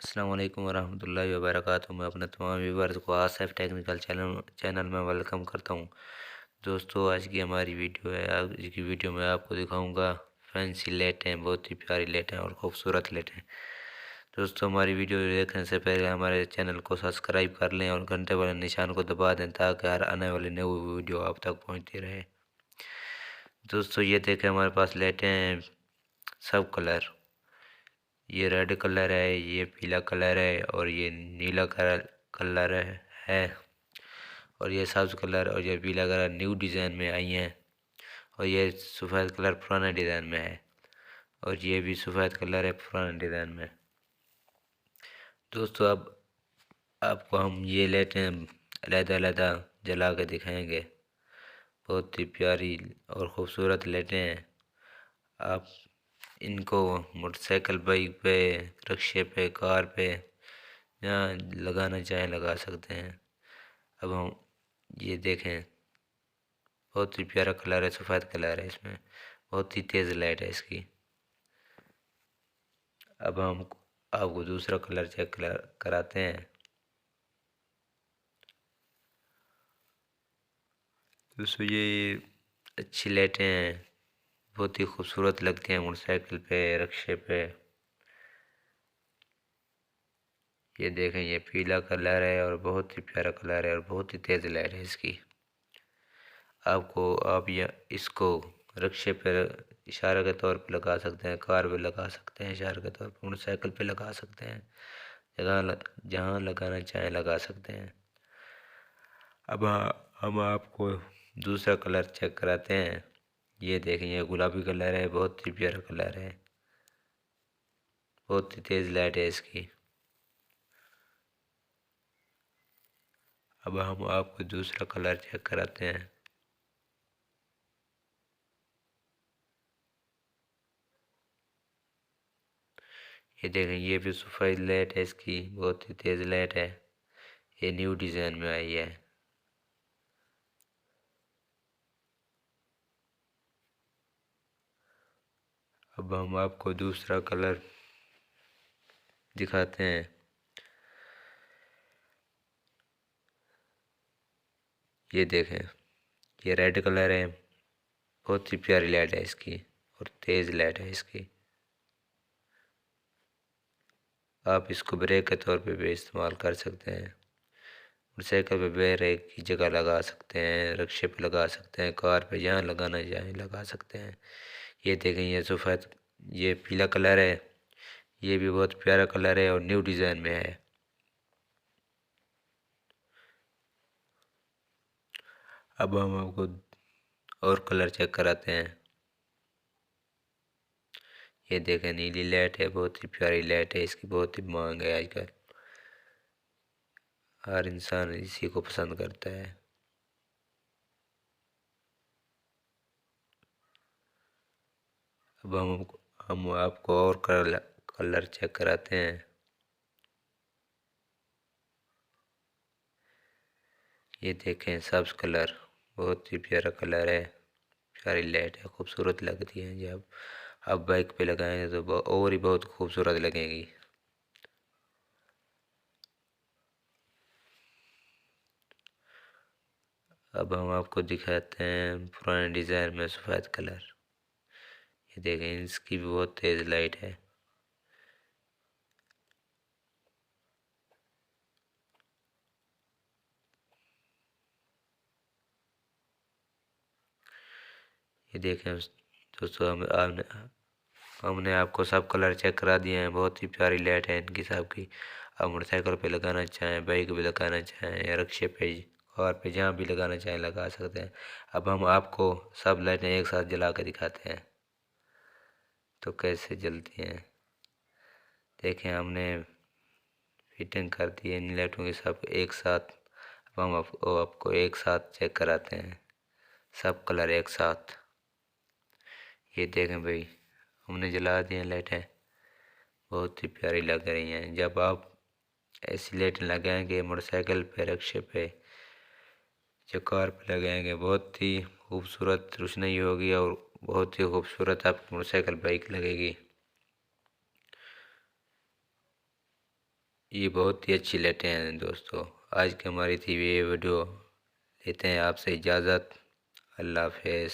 अस्सलाम वालेकुम वरहमतुल्लाहि वबरकातुहू। मैं अपने तमाम व्यूवर्स को आसिफ टेक्निकल चैनल में वेलकम करता हूं। दोस्तों, आज की हमारी वीडियो है। आज की वीडियो में आपको दिखाऊंगा फैंसी लाइटें, बहुत ही प्यारी लाइटें और खूबसूरत लाइटें। दोस्तों, हमारी वीडियो देखने से पहले हमारे चैनल को सब्सक्राइब कर लें और घंटे वाले निशान को दबा दें ताकि हर आने वाली नई वीडियो आप तक पहुँचती रहे। दोस्तों, ये देखें, हमारे पास लाइटें हैं सब कलर। ये रेड कलर है, ये पीला कलर है और ये नीला कलर है और ये सब्ज कलर और ये पीला कलर न्यू डिज़ाइन में आई हैं और ये सफ़ेद कलर पुराने डिज़ाइन में है और ये भी सफ़ेद कलर है पुराने डिज़ाइन में। दोस्तों, अब आपको हम ये लाइटें अलग-अलग जला के दिखाएंगे। बहुत ही प्यारी और ख़ूबसूरत लाइटें हैं। आप इनको मोटरसाइकिल, बाइक पे, रिक्शे पे, कार पे जहाँ लगाना चाहें लगा सकते हैं। अब हम ये देखें, बहुत ही प्यारा कलर है, सफ़ेद कलर है, इसमें बहुत ही तेज़ लाइट है इसकी। अब हम आपको दूसरा कलर चेक कराते हैं। दोस्तों, ये अच्छी लाइटें हैं, बहुत ही खूबसूरत लगती हैं मोटरसाइकिल पे, रिक्शे पे। ये देखें, ये पीला कलर है और बहुत ही प्यारा कलर है और बहुत ही तेज़ लाइट है इसकी। आप या इसको रिक्शे पर इशारे के तौर पे लगा सकते हैं, कार पे लगा सकते हैं इशारे के तौर पे, मोटरसाइकिल पे लगा सकते हैं, जहाँ लगाना चाहें लगा सकते हैं। अब हम आपको दूसरा कलर चेक कराते हैं। ये देखें, ये गुलाबी कलर है, बहुत ही प्यारा कलर है, बहुत ही तेज़ लाइट है इसकी। अब हम आपको दूसरा कलर चेक कराते हैं। ये देखें, ये भी सफ़ेद लाइट है इसकी, बहुत ही तेज़ लाइट है। ये न्यू डिज़ाइन में आई है। अब हम आपको दूसरा कलर दिखाते हैं। ये देखें, ये रेड कलर है, बहुत ही प्यारी लाइट है इसकी और तेज़ लाइट है इसकी। आप इसको ब्रेक के तौर पे भी इस्तेमाल कर सकते हैं। मोटरसाइकिल पे ब्रेक की जगह लगा सकते हैं, रिक्शे पे लगा सकते हैं, कार पे जहाँ लगाना चाहें लगा सकते हैं। ये देखें, ये सफ़ेद, ये पीला कलर है, ये भी बहुत प्यारा कलर है और न्यू डिज़ाइन में है। अब हम आपको और कलर चेक कराते हैं। ये देखें, नीली लाइट है, बहुत ही प्यारी लाइट है इसकी, बहुत ही मांग है आजकल, हर इंसान इसी को पसंद करता है। अब हम आपको और कलर चेक कराते हैं। ये देखें, सब्ज कलर, बहुत ही प्यारा कलर है, प्यारी लाइट है, खूबसूरत लगती है। जब आप बाइक पे लगाएंगे तो और ही बहुत खूबसूरत लगेगी। अब हम आपको दिखाते हैं पुराने डिज़ाइन में सफ़ेद कलर। ये देखें, इसकी भी बहुत तेज़ लाइट है। ये देखें दोस्तों, हमने आपको सब कलर चेक करा दिए हैं। बहुत ही प्यारी लाइट है इनकी सब की। आप मोटरसाइकिल पे लगाना चाहें, बाइक पे लगाना चाहें या रिक्शे पे, कार पे, जहाँ भी लगाना चाहें लगा सकते हैं। अब हम आपको सब लाइटें एक साथ जला कर दिखाते हैं तो कैसे जलती हैं। देखें, हमने फिटिंग कर दी है इन लाइटों की सब एक साथ। अब हम आपको एक साथ चेक कराते हैं, सब कलर एक साथ। ये देखें भाई, हमने जला दी हैं लाइटें, बहुत ही प्यारी लग रही हैं। जब आप ऐसी लाइटें लगाएंगे मोटरसाइकिल पे, रिक्शे पे या कार पे लगाएंगे, बहुत ही खूबसूरत रोशनी होगी और बहुत ही खूबसूरत आपकी मोटरसाइकिल बाइक लगेगी। ये बहुत ही अच्छी लाइटें हैं दोस्तों। आज की हमारी थी ये वीडियो। लेते हैं आपसे इजाज़त। अल्लाह हाफ़िज़।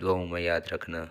दुआओं में याद रखना।